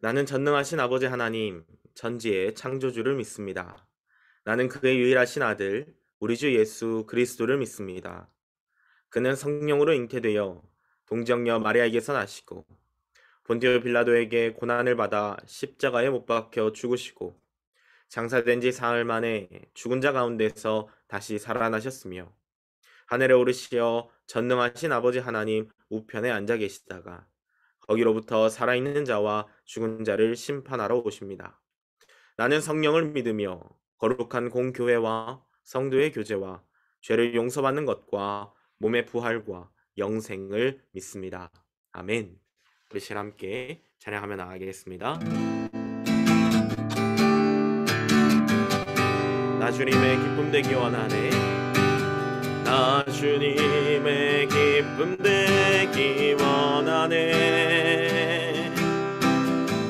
나는 전능하신 아버지 하나님, 전지의 창조주를 믿습니다. 나는 그의 유일하신 아들, 우리 주 예수 그리스도를 믿습니다. 그는 성령으로 잉태되어 동정녀 마리아에게서 나시고 본디오 빌라도에게 고난을 받아 십자가에 못 박혀 죽으시고 장사된 지 사흘 만에 죽은 자 가운데서 다시 살아나셨으며 하늘에 오르시어 전능하신 아버지 하나님 우편에 앉아 계시다가 거기로부터 살아있는 자와 죽은 자를 심판하러 오십니다. 나는 성령을 믿으며 거룩한 공교회와 성도의 교제와 죄를 용서받는 것과 몸의 부활과 영생을 믿습니다. 아멘. 우리 실 함께 찬양하며 나가겠습니다. 나 주님의 기쁨 되기 원하네. 나 주님의 기쁨 되기 원하네.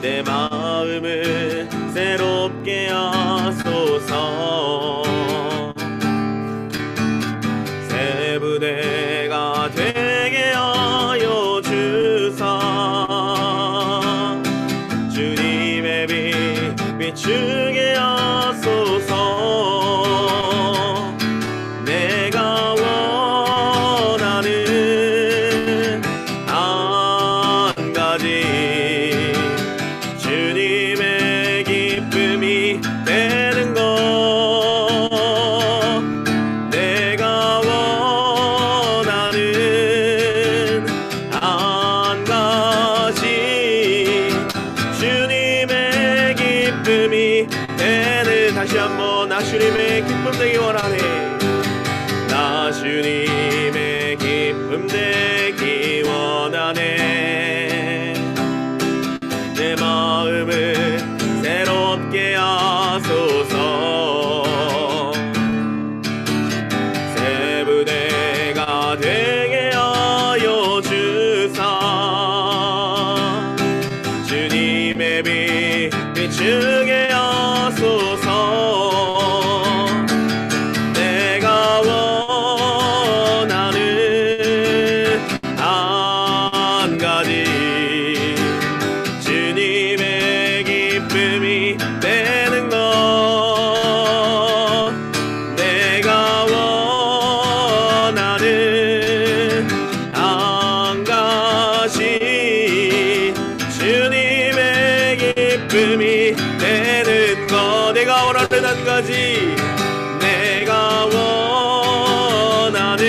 내 마음을 새롭게 하소서. 새 부대가 되게 하여 주사. 주님의 빛 비추게 하소서. 내가 원하는 한 가지, 주님의 기쁨이 되는 것. 내가 원하는 한 가지, 주님의 기쁨이 되는. 다시 한번 나 주님의 기쁨 되기 원하네. 나 주님의 기쁨 되기 원하네. 내 마음을 새롭게 하소서. 새 부대가 되게 하여 주사. 주님의 빛 비추게 하소서. 내가 원하는 한 가지, 주님의 기쁨이 되는 것. 내가 원하는 한 가지, 주님의 기쁨이 되는 것. 내가 원하는 한 가지, 내가 원하는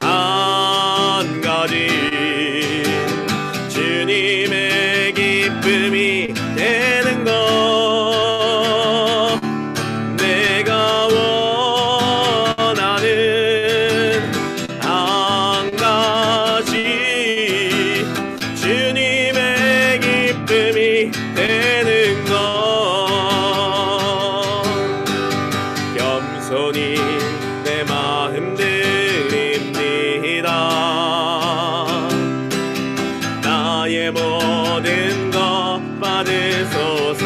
한 가지, 주님의 기쁨이 되는 것. 내가 원하는 한 가지, 주님의 기쁨이 되는 것. 겸손히 내 마음 드립니다. 나의 모든 것 받으소서.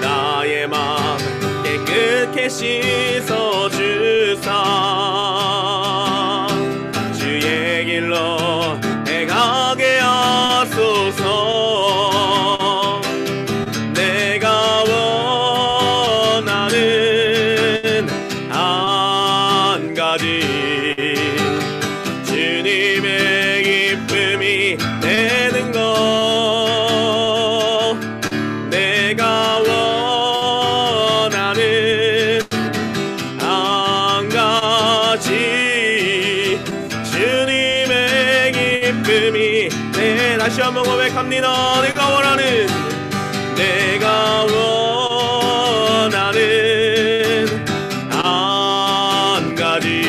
나의 마음 깨끗게 씻어 주사. 주의 길로 행하게 하소서. 내가 원하는 한 가지, 주님의 기쁨이 되는 것. 내가 원하는 한 가지, 주님의 기쁨이 되. 다시 한번 고백합니다. 내가 원하는, 내가 원하는 한 가지,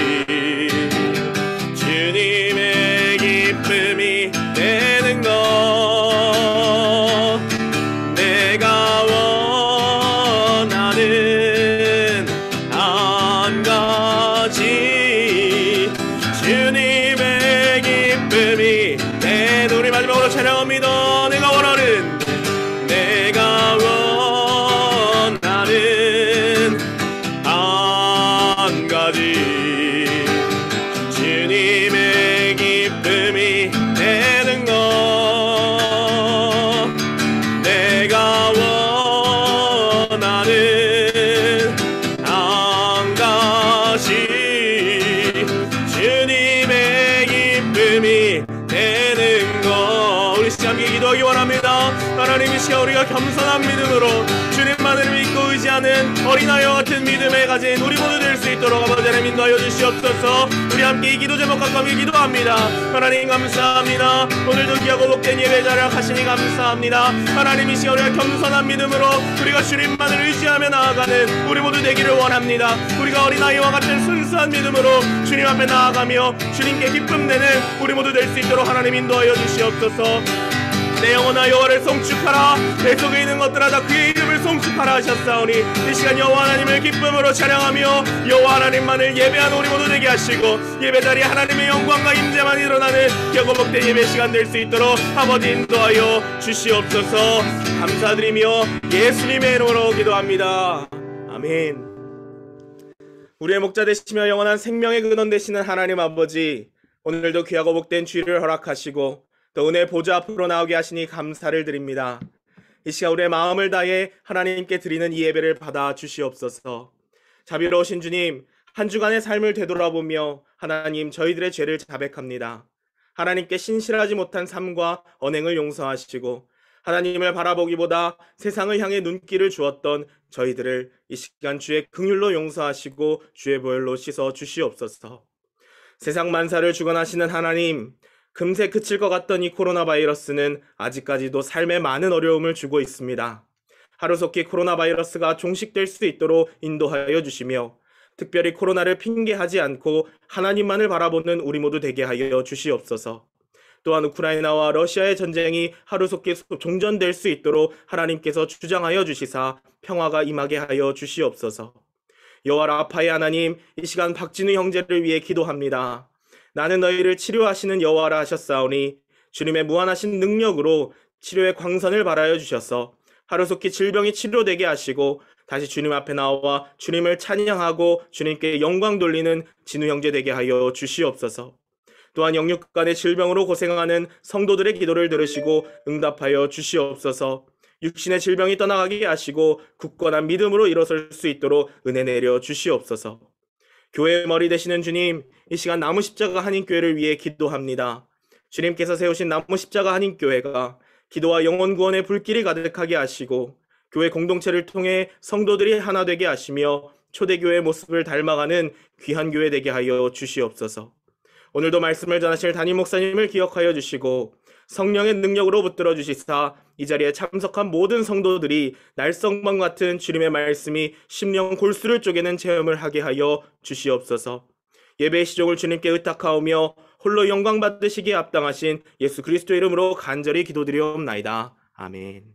주님의 기쁨이 되는 것. 내가 원하는 한 가지, 주님의 기쁨이 되는. 우리 마지막으로 찬양합니다. 내가 원하는, 내가 원하는 한 가지, 주님의 기쁨이 되는 되는 것. 우리 시간 함께 기도하기 원합니다. 하나님 이 시간 우리가 겸손한 믿음으로 주님만을 믿고 의지하는 어린아이와 같은 믿음을 가진 우리 모두 될 수 있도록 아버지 하나님 인도하여 주시옵소서. 우리 함께 이 기도 제목과 함께 기도합니다. 하나님 감사합니다. 오늘도 귀하고 복된 예배자를 하시니 감사합니다. 하나님 이 시간 우리가 겸손한 믿음으로 우리가 주님만을 의지하며 나아가는 우리 모두 되기를 원합니다. 우리가 어린아이와 같은 순수한 믿음으로 주님 앞에 나아가며 주님께 기쁨 내는 우리 모두 될 수 있도록 하나님 인도하여 주시옵소서. 내 영혼아 여호와를 송축하라. 내 속에 있는 것들아 다 그의 이름을 송축하라 하셨사오니 이 시간 여호와 하나님을 기쁨으로 찬양하며 여호와 하나님만을 예배하는 우리 모두 되게 하시고 예배자리에 하나님의 영광과 임재만 일어나는 귀하고 복된 예배 시간 될 수 있도록 아버지 인도하여 주시옵소서. 감사드리며 예수님의 이름으로 기도합니다. 아멘. 우리의 목자 되시며 영원한 생명의 근원 되시는 하나님 아버지, 오늘도 귀하고 복된 주일을 허락하시고 또 은혜의 보좌 앞으로 나오게 하시니 감사를 드립니다. 이 시간 우리의 마음을 다해 하나님께 드리는 이 예배를 받아 주시옵소서. 자비로우신 주님, 한 주간의 삶을 되돌아보며 하나님 저희들의 죄를 자백합니다. 하나님께 신실하지 못한 삶과 언행을 용서하시고 하나님을 바라보기보다 세상을 향해 눈길을 주었던 저희들을 이 시간 주의 긍휼로 용서하시고 주의 보혈로 씻어 주시옵소서. 세상 만사를 주관하시는 하나님, 금세 그칠 것 같던 이 코로나 바이러스는 아직까지도 삶에 많은 어려움을 주고 있습니다. 하루속히 코로나 바이러스가 종식될 수 있도록 인도하여 주시며 특별히 코로나를 핑계하지 않고 하나님만을 바라보는 우리 모두 되게 하여 주시옵소서. 또한 우크라이나와 러시아의 전쟁이 하루속히 종전될 수 있도록 하나님께서 주장하여 주시사 평화가 임하게 하여 주시옵소서. 여호와 라파의 하나님, 이 시간 박진우 형제를 위해 기도합니다. 나는 너희를 치료하시는 여호와라 하셨사오니 주님의 무한하신 능력으로 치료의 광선을 발하여 주셔서 하루속히 질병이 치료되게 하시고 다시 주님 앞에 나와 주님을 찬양하고 주님께 영광 돌리는 진우 형제 되게 하여 주시옵소서. 또한 영육 간의 질병으로 고생하는 성도들의 기도를 들으시고 응답하여 주시옵소서. 육신의 질병이 떠나가게 하시고 굳건한 믿음으로 일어설 수 있도록 은혜 내려 주시옵소서. 교회의 머리 되시는 주님, 이 시간 나무 십자가 한인교회를 위해 기도합니다. 주님께서 세우신 나무 십자가 한인교회가 기도와 영혼 구원의 불길이 가득하게 하시고 교회 공동체를 통해 성도들이 하나 되게 하시며 초대교회의 모습을 닮아가는 귀한 교회 되게 하여 주시옵소서. 오늘도 말씀을 전하실 담임 목사님을 기억하여 주시고 성령의 능력으로 붙들어 주시사 이 자리에 참석한 모든 성도들이 날성방 같은 주님의 말씀이 심령 골수를 쪼개는 체험을 하게 하여 주시옵소서. 예배의 시종을 주님께 의탁하오며 홀로 영광 받으시기에 합당하신 예수 그리스도 이름으로 간절히 기도드리옵나이다. 아멘.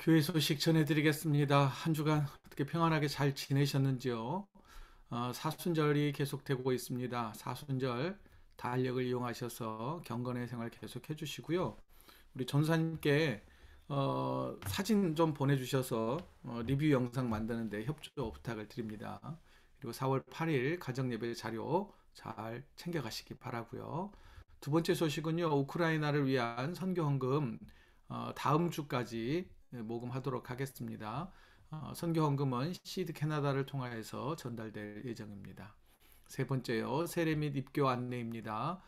교회 소식 전해드리겠습니다. 한 주간 어떻게 평안하게 잘 지내셨는지요? 사순절이 계속되고 있습니다. 사순절 달력을 이용하셔서 경건의 생활 계속해 주시고요. 우리 전사님께 사진 좀 보내주셔서 리뷰 영상 만드는데 협조 부탁을 드립니다. 그리고 4월 8일 가정예배 자료 잘 챙겨가시기 바라고요. 두 번째 소식은요, 우크라이나를 위한 선교헌금 다음 주까지 모금하도록 하겠습니다. 선교헌금은 시드 캐나다를 통하여서 전달될 예정입니다. 세 번째요, 세례 및 입교 안내입니다.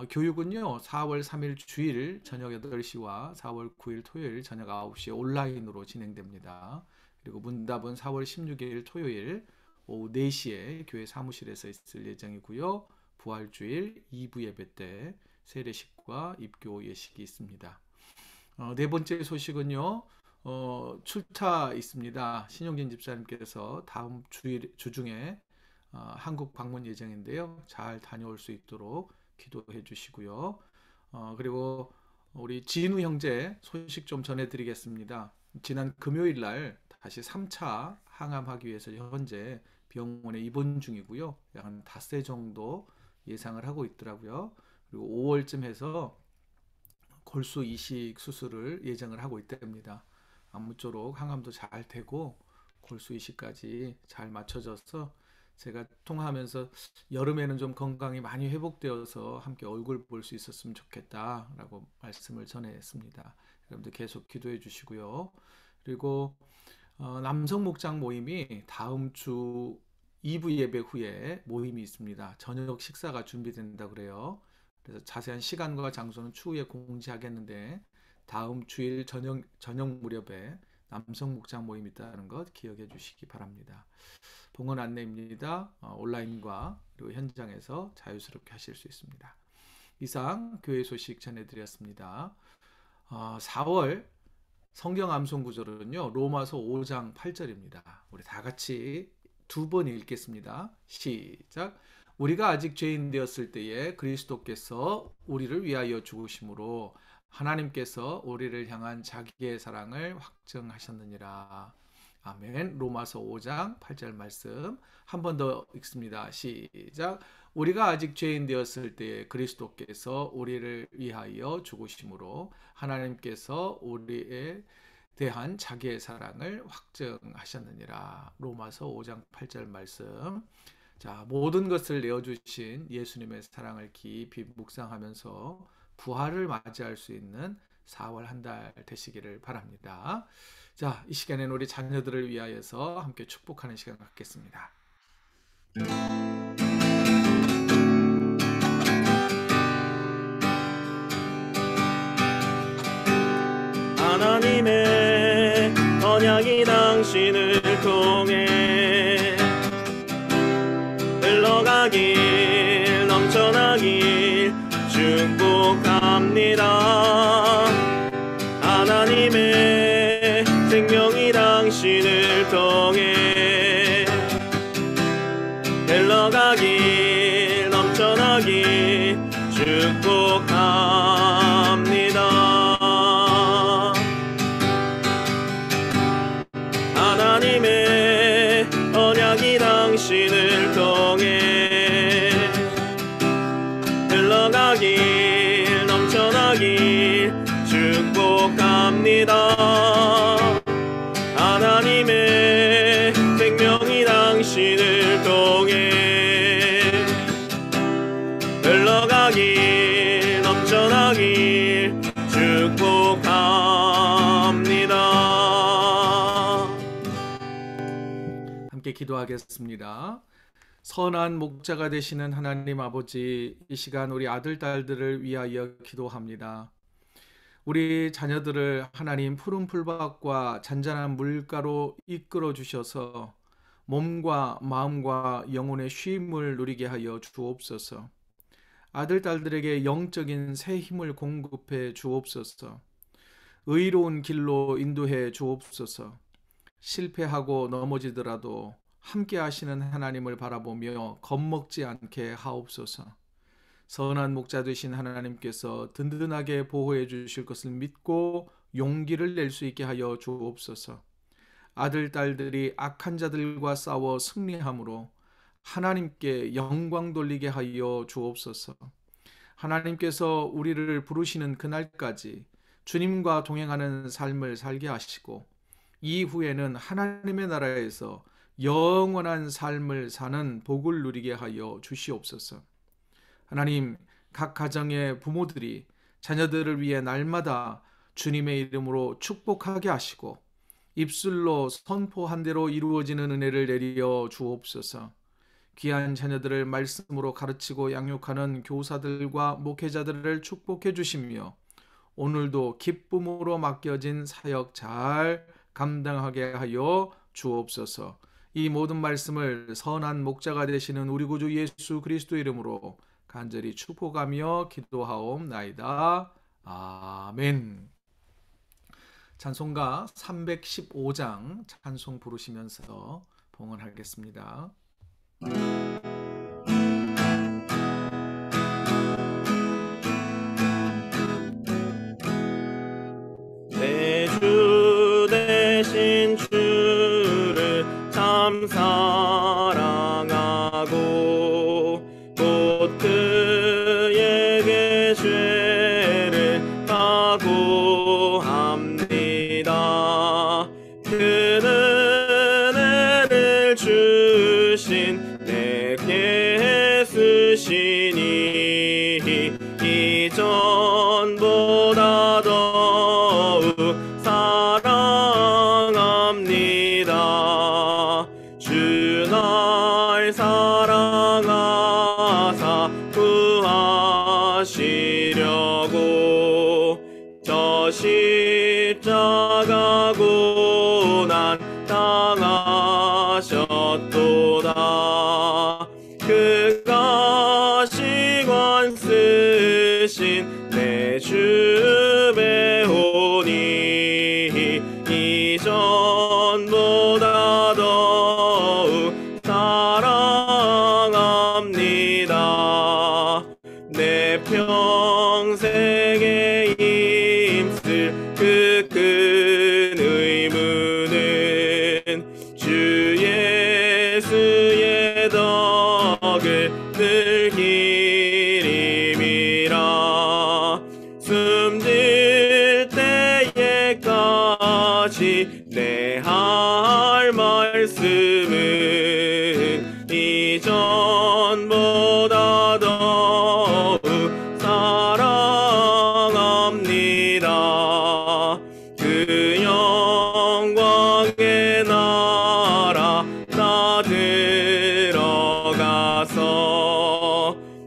교육은요 4월 3일 주일 저녁 8시와 4월 9일 토요일 저녁 9시에 온라인으로 진행됩니다. 그리고 문답은 4월 16일 토요일 오후 4시에 교회 사무실에서 있을 예정이고요. 부활주일 2부 예배 때 세례식과 입교 예식이 있습니다. 네 번째 소식은요, 출타 있습니다. 신용진 집사님께서 다음 주 중에 한국 방문 예정인데요. 잘 다녀올 수 있도록 기도해 주시고요. 그리고 우리 진우 형제 소식 좀 전해드리겠습니다. 지난 금요일 날 다시 3차 항암하기 위해서 현재 병원에 입원 중이고요. 약 한 닷새 정도 예상을 하고 있더라고요. 그리고 5월쯤 해서 골수 이식 수술을 예정을 하고 있답니다. 아무쪼록 항암도 잘 되고 골수 이식까지 잘 맞춰져서 제가 통화하면서 여름에는 좀 건강이 많이 회복되어서 함께 얼굴 볼 수 있었으면 좋겠다라고 말씀을 전했습니다. 여러분들 계속 기도해 주시고요. 그리고 남성 목장 모임이 다음 주 2부 예배 후에 모임이 있습니다. 저녁 식사가 준비된다 그래요. 그래서 자세한 시간과 장소는 추후에 공지하겠는데 다음 주일 저녁 무렵에 남성 목장 모임이 있다는 것 기억해 주시기 바랍니다. 봉헌 안내입니다. 온라인과 그리고 현장에서 자유스럽게 하실 수 있습니다. 이상 교회 소식 전해드렸습니다. 4월 성경 암송 구절은요, 로마서 5장 8절입니다. 우리 다 같이 두 번 읽겠습니다. 시작. 우리가 아직 죄인 되었을 때에 그리스도께서 우리를 위하여 죽으심으로 하나님께서 우리를 향한 자기의 사랑을 확증하셨느니라. 아멘. 로마서 5장 8절 말씀 한 번 더 읽습니다. 시작. 우리가 아직 죄인 되었을 때에 그리스도께서 우리를 위하여 죽으심으로 하나님께서 우리에 대한 자기의 사랑을 확증하셨느니라. 로마서 5장 8절 말씀. 자, 모든 것을 내어주신 예수님의 사랑을 깊이 묵상하면서 부활을 맞이할 수 있는 4월 한 달 되시기를 바랍니다. 자, 이 시간에는 우리 자녀들을 위하여서 함께 축복하는 시간 갖겠습니다. 하나님의 언약이 당신을 통해 흘러가길 넘쳐나길 축복합니다. 하나님의 생명이 당신을 통해 흘러가길 넘쳐나길 축복합니다. 하나님의 언약이 당신을 통해 흘러가길 넘쳐나길 축복합니다. 하나님의 생명이 당신을 통해 흘러가길 넘쳐나길 축복합니다. 함께 기도하겠습니다. 선한 목자가 되시는 하나님 아버지, 이 시간 우리 아들, 딸들을 위하여 기도합니다. 우리 자녀들을 하나님 푸른 풀밭과 잔잔한 물가로 이끌어 주셔서 몸과 마음과 영혼의 쉼을 누리게 하여 주옵소서. 아들, 딸들에게 영적인 새 힘을 공급해 주옵소서. 의로운 길로 인도해 주옵소서. 실패하고 넘어지더라도 함께 하시는 하나님을 바라보며 겁먹지 않게 하옵소서. 선한 목자 되신 하나님께서 든든하게 보호해 주실 것을 믿고 용기를 낼 수 있게 하여 주옵소서. 아들, 딸들이 악한 자들과 싸워 승리함으로 하나님께 영광 돌리게 하여 주옵소서. 하나님께서 우리를 부르시는 그날까지 주님과 동행하는 삶을 살게 하시고 이후에는 하나님의 나라에서 영원한 삶을 사는 복을 누리게 하여 주시옵소서. 하나님, 각 가정의 부모들이 자녀들을 위해 날마다 주님의 이름으로 축복하게 하시고 입술로 선포한 대로 이루어지는 은혜를 내려 주옵소서. 귀한 자녀들을 말씀으로 가르치고 양육하는 교사들과 목회자들을 축복해 주시며 오늘도 기쁨으로 맡겨진 사역 잘 감당하게 하여 주옵소서. 이 모든 말씀을 선한 목자가 되시는 우리 구주 예수 그리스도 이름으로 간절히 축복하며 기도하옵나이다. 아멘. 찬송가 315장 찬송 부르시면서 봉헌하겠습니다. 내 주 대신 주를 참 사랑하고 곧 그에게 죄를 각오합니다. 그는 은혜를 주신 내게 쓰시니 이전보다 더욱 사랑합니다. 주 나의 하시려고 저 십자가 고난 당하셨도다. 그가 시관 쓰신 내 주 배우니 이전보다 더욱 사랑합니다. 내 평생에 힘쓸 그 큰 의무는 주 예수의 덕을 늘 기림이라. 숨질 때에까지 내 할 말씀은 이전보다 더욱 사랑합니다. 그 영광의 나라 나 들어가서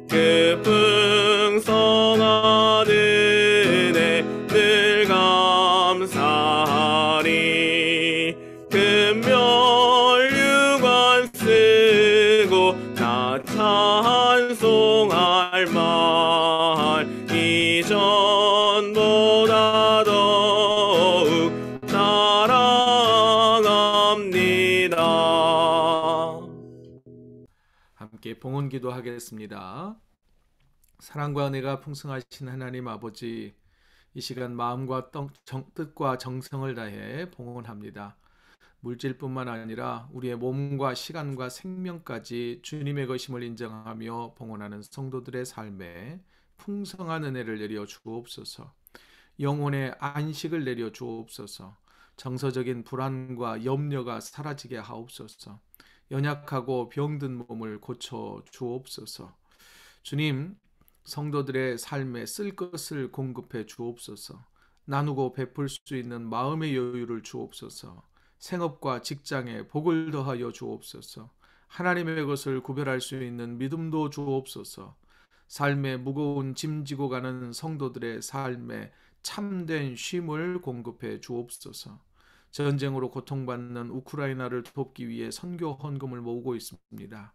그 풍성한 은혜 늘 감사하리. 금멸류관 쓰고 나 찬송할 말 이전보다 더욱 사랑합니다. 함께 봉헌 기도하겠습니다. 사랑과 은혜가 풍성하신 하나님 아버지, 이 시간 마음과 뜻과 정성을 다해 봉헌합니다. 물질뿐만 아니라 우리의 몸과 시간과 생명까지 주님의 것임을 인정하며 봉헌하는 성도들의 삶에 풍성한 은혜를 내려 주옵소서. 영혼의 안식을 내려 주옵소서. 정서적인 불안과 염려가 사라지게 하옵소서. 연약하고 병든 몸을 고쳐 주옵소서. 주님, 성도들의 삶에 쓸 것을 공급해 주옵소서. 나누고 베풀 수 있는 마음의 여유를 주옵소서. 생업과 직장에 복을 더하여 주옵소서. 하나님의 것을 구별할 수 있는 믿음도 주옵소서. 삶의 무거운 짐 지고 가는 성도들의 삶에 참된 쉼을 공급해 주옵소서. 전쟁으로 고통받는 우크라이나를 돕기 위해 선교 헌금을 모으고 있습니다.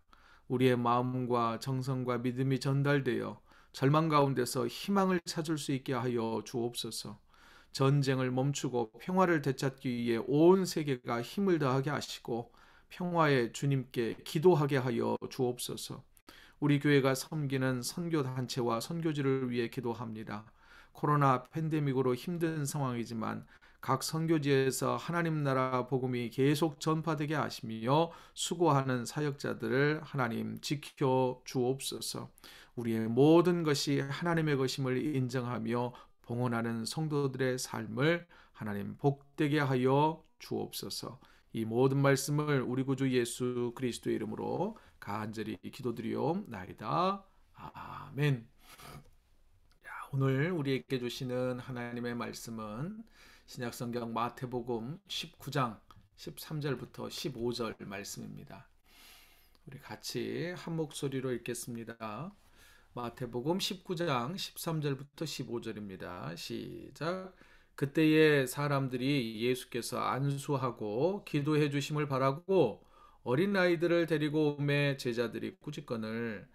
우리의 마음과 정성과 믿음이 전달되어 절망 가운데서 희망을 찾을 수 있게 하여 주옵소서. 전쟁을 멈추고 평화를 되찾기 위해 온 세계가 힘을 다하게 하시고 평화의 주님께 기도하게 하여 주옵소서. 우리 교회가 섬기는 선교단체와 선교지를 위해 기도합니다. 코로나 팬데믹으로 힘든 상황이지만 각 선교지에서 하나님 나라 복음이 계속 전파되게 하시며 수고하는 사역자들을 하나님 지켜 주옵소서. 우리의 모든 것이 하나님의 것임을 인정하며 봉헌하는 성도들의 삶을 하나님 복되게 하여 주옵소서. 이 모든 말씀을 우리 구주 예수 그리스도의 이름으로 간절히 기도드리옵나이다. 아멘. 오늘 우리에게 주시는 하나님의 말씀은 신약성경 마태복음 19장 13절부터 15절 말씀입니다. 우리 같이 한 목소리로 읽겠습니다. 마태복음 19장 13절부터 15절입니다. 시작. 그때에 사람들이 예수께서 안수하고 기도해 주심을 바라고 어린아이들을 데리고 오매 제자들이 꾸짖거늘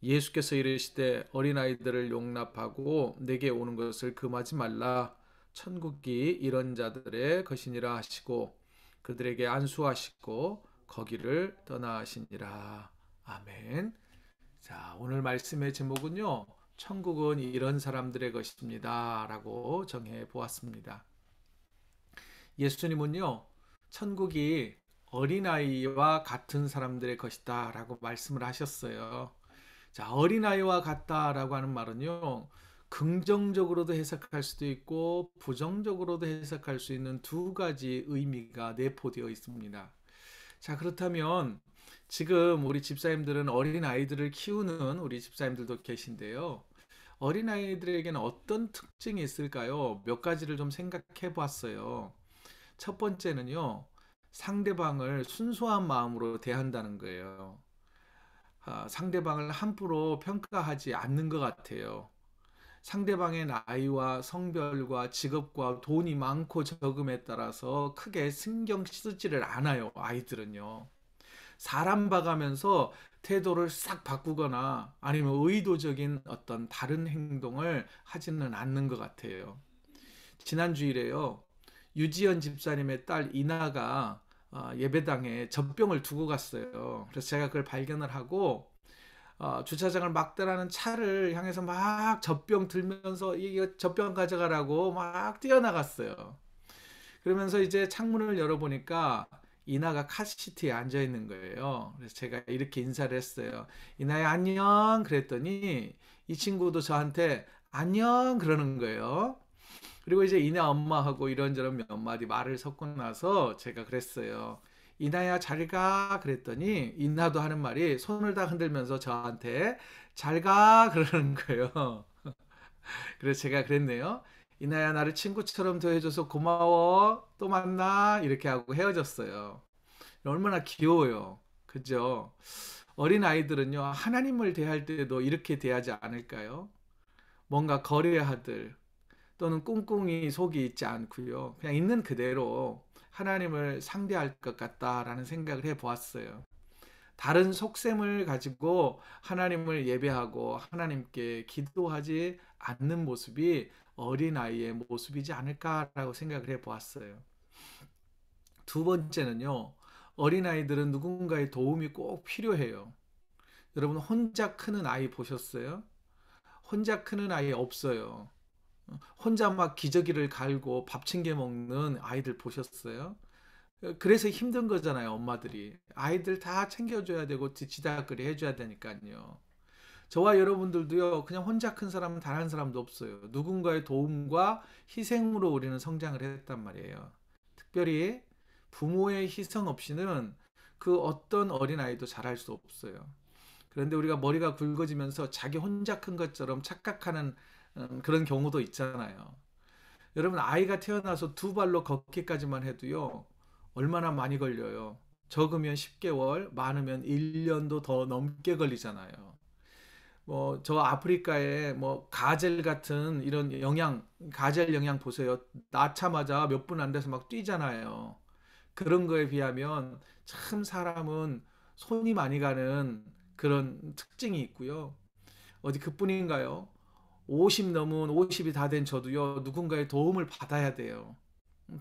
예수께서 이르시되 어린아이들을 용납하고 내게 오는 것을 금하지 말라. 천국이 이런 자들의 것이니라 하시고 그들에게 안수하시고 거기를 떠나시니라. 아멘. 자, 오늘 말씀의 제목은요, 천국은 이런 사람들의 것입니다 라고 정해 보았습니다. 예수님은요, 천국이 어린아이와 같은 사람들의 것이다 라고 말씀을 하셨어요. 자, 어린아이와 같다라고 하는 말은요, 긍정적으로도 해석할 수도 있고 부정적으로도 해석할 수 있는 두 가지 의미가 내포되어 있습니다. 자, 그렇다면 지금 우리 집사님들은 어린아이들을 키우는 우리 집사님들도 계신데요. 어린아이들에게는 어떤 특징이 있을까요? 몇 가지를 좀 생각해 봤어요. 첫 번째는요, 상대방을 순수한 마음으로 대한다는 거예요. 상대방을 함부로 평가하지 않는 것 같아요. 상대방의 나이와 성별과 직업과 돈이 많고 적음에 따라서 크게 신경 쓰지를 않아요, 아이들은요. 사람 봐가면서 태도를 싹 바꾸거나 아니면 의도적인 어떤 다른 행동을 하지는 않는 것 같아요. 지난 주일에요, 유지연 집사님의 딸 이나가 예배당에 젖병을 두고 갔어요. 그래서 제가 그걸 발견을 하고 주차장을 막 떠나는 차를 향해서 막 젖병 들면서 이거 젖병 가져가라고 막 뛰어나갔어요. 그러면서 이제 창문을 열어보니까 이나가 카시트에 앉아 있는 거예요. 그래서 제가 이렇게 인사를 했어요. 이나야 안녕. 그랬더니 이 친구도 저한테 안녕 그러는 거예요. 그리고 이제 이나 엄마하고 이런저런 몇 마디 말을 섞고 나서 제가 그랬어요. 이나야 잘 가. 그랬더니 이나도 하는 말이 손을 다 흔들면서 저한테 잘 가. 그러는 거예요. 그래서 제가 그랬네요. 이나야 나를 친구처럼 대해줘서 고마워. 또 만나. 이렇게 하고 헤어졌어요. 얼마나 귀여워요. 그죠? 어린 아이들은요, 하나님을 대할 때도 이렇게 대하지 않을까요? 뭔가 거래하듯 또는 꿍꿍이 속이 있지 않고요. 그냥 있는 그대로 하나님을 상대할 것 같다라는 생각을 해 보았어요. 다른 속셈을 가지고 하나님을 예배하고 하나님께 기도하지 않는 모습이 어린아이의 모습이지 않을까라고 생각을 해 보았어요. 두 번째는요, 어린아이들은 누군가의 도움이 꼭 필요해요. 여러분, 혼자 크는 아이 보셨어요? 혼자 크는 아이 없어요. 혼자 막 기저귀를 갈고 밥 챙겨 먹는 아이들 보셨어요? 그래서 힘든 거잖아요, 엄마들이. 아이들 다 챙겨줘야 되고 지다거리 해줘야 되니까요. 저와 여러분들도요, 그냥 혼자 큰 사람은 단 한 사람도 없어요. 누군가의 도움과 희생으로 우리는 성장을 했단 말이에요. 특별히 부모의 희생 없이는 그 어떤 어린아이도 잘할 수 없어요. 그런데 우리가 머리가 굵어지면서 자기 혼자 큰 것처럼 착각하는 그런 경우도 있잖아요. 여러분, 아이가 태어나서 두 발로 걷기까지만 해도요, 얼마나 많이 걸려요. 적으면 10개월, 많으면 1년도 더 넘게 걸리잖아요. 뭐, 저 아프리카에 뭐, 가젤 같은 이런 가젤 영양 보세요. 낳자마자 몇 분 안 돼서 막 뛰잖아요. 그런 거에 비하면 참 사람은 손이 많이 가는 그런 특징이 있고요. 어디 그뿐인가요? 50 넘은 50이 다 된 저도요, 누군가의 도움을 받아야 돼요.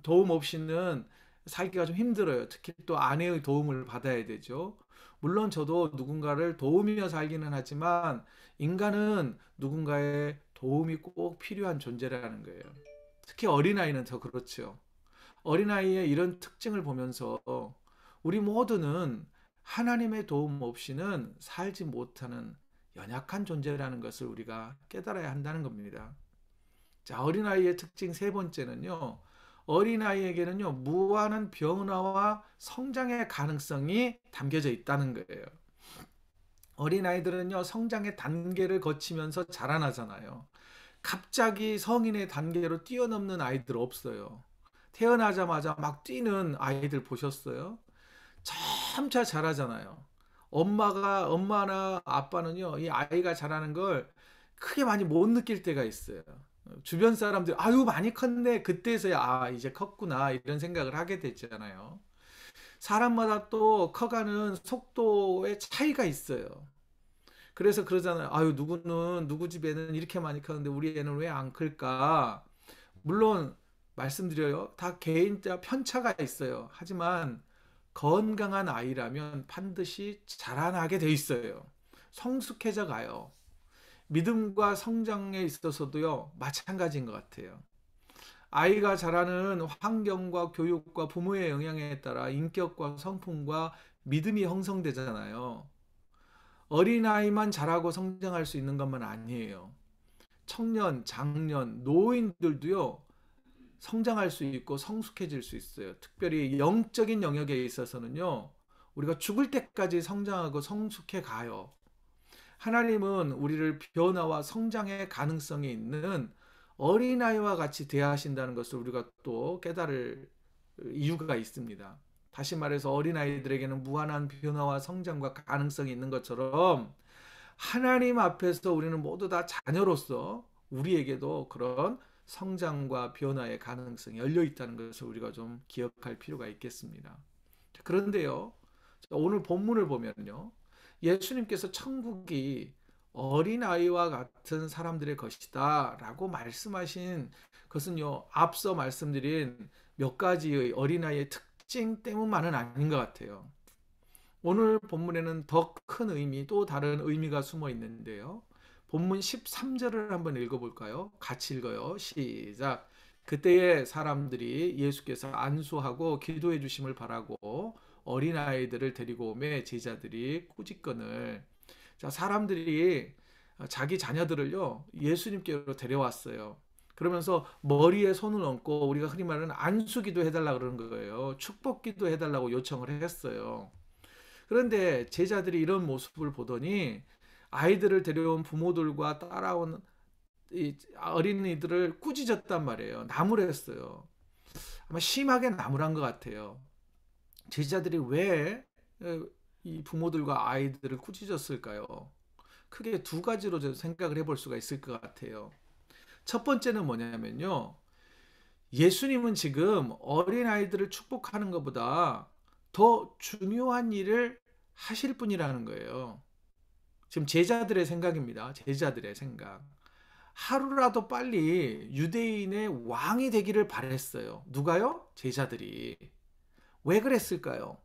도움 없이는 살기가 좀 힘들어요. 특히 또 아내의 도움을 받아야 되죠. 물론 저도 누군가를 도우며 살기는 하지만 인간은 누군가의 도움이 꼭 필요한 존재라는 거예요. 특히 어린아이는 더 그렇죠. 어린아이의 이런 특징을 보면서 우리 모두는 하나님의 도움 없이는 살지 못하는 연약한 존재라는 것을 우리가 깨달아야 한다는 겁니다. 자, 어린아이의 특징 세 번째는요, 어린아이에게는요, 무한한 변화와 성장의 가능성이 담겨져 있다는 거예요. 어린아이들은요, 성장의 단계를 거치면서 자라나잖아요. 갑자기 성인의 단계로 뛰어넘는 아이들 없어요. 태어나자마자 막 뛰는 아이들 보셨어요? 점차 자라잖아요. 엄마나 아빠는요, 이 아이가 자라는 걸 크게 많이 못 느낄 때가 있어요. 주변 사람들, 아유, 많이 컸네. 그때서야, 이제 컸구나. 이런 생각을 하게 되잖아요. 사람마다 또 커가는 속도의 차이가 있어요. 그래서 그러잖아요. 아유, 누구 집에는 이렇게 많이 컸는데 우리 애는 왜 안 클까? 물론, 말씀드려요. 다 개인자 편차가 있어요. 하지만, 건강한 아이라면 반드시 자라나게 돼 있어요. 성숙해져 가요. 믿음과 성장에 있어서도요, 마찬가지인 것 같아요. 아이가 자라는 환경과 교육과 부모의 영향에 따라 인격과 성품과 믿음이 형성되잖아요. 어린아이만 자라고 성장할 수 있는 것만 아니에요. 청년, 장년, 노인들도요, 성장할 수 있고 성숙해질 수 있어요. 특별히 영적인 영역에 있어서는요, 우리가 죽을 때까지 성장하고 성숙해 가요. 하나님은 우리를 변화와 성장의 가능성이 있는 어린아이와 같이 대하신다는 것을 우리가 또 깨달을 이유가 있습니다. 다시 말해서 어린아이들에게는 무한한 변화와 성장과 가능성이 있는 것처럼 하나님 앞에서 우리는 모두 다 자녀로서 우리에게도 그런 성장과 변화의 가능성이 열려 있다는 것을 우리가 좀 기억할 필요가 있겠습니다. 그런데요, 오늘 본문을 보면요, 예수님께서 천국이 어린아이와 같은 사람들의 것이다 라고 말씀하신 것은요, 앞서 말씀드린 몇 가지의 어린아이의 특징 때문만은 아닌 것 같아요. 오늘 본문에는 더 큰 의미, 또 다른 의미가 숨어 있는데요. 본문 13절을 한번 읽어볼까요? 같이 읽어요. 시작. 그때에 사람들이 예수께서 안수하고 기도해 주심을 바라고 어린아이들을 데리고 오매 제자들이 꾸짖건을. 자, 사람들이 자기 자녀들을요, 예수님께로 데려왔어요. 그러면서 머리에 손을 얹고 우리가 흔히 말하는 안수기도 해달라 그러는 거예요. 축복기도 해달라고 요청을 했어요. 그런데 제자들이 이런 모습을 보더니 아이들을 데려온 부모들과 따라온 이 어린이들을 꾸짖었단 말이에요. 나무랬어요. 아마 심하게 나무란 것 같아요. 제자들이 왜 이 부모들과 아이들을 꾸짖었을까요? 크게 두 가지로 생각을 해볼 수가 있을 것 같아요. 첫 번째는 뭐냐면요, 예수님은 지금 어린아이들을 축복하는 것보다 더 중요한 일을 하실 분이라는 거예요. 지금 제자들의 생각입니다. 제자들의 생각. 하루라도 빨리 유대인의 왕이 되기를 바랬어요. 누가요? 제자들이. 왜 그랬을까요?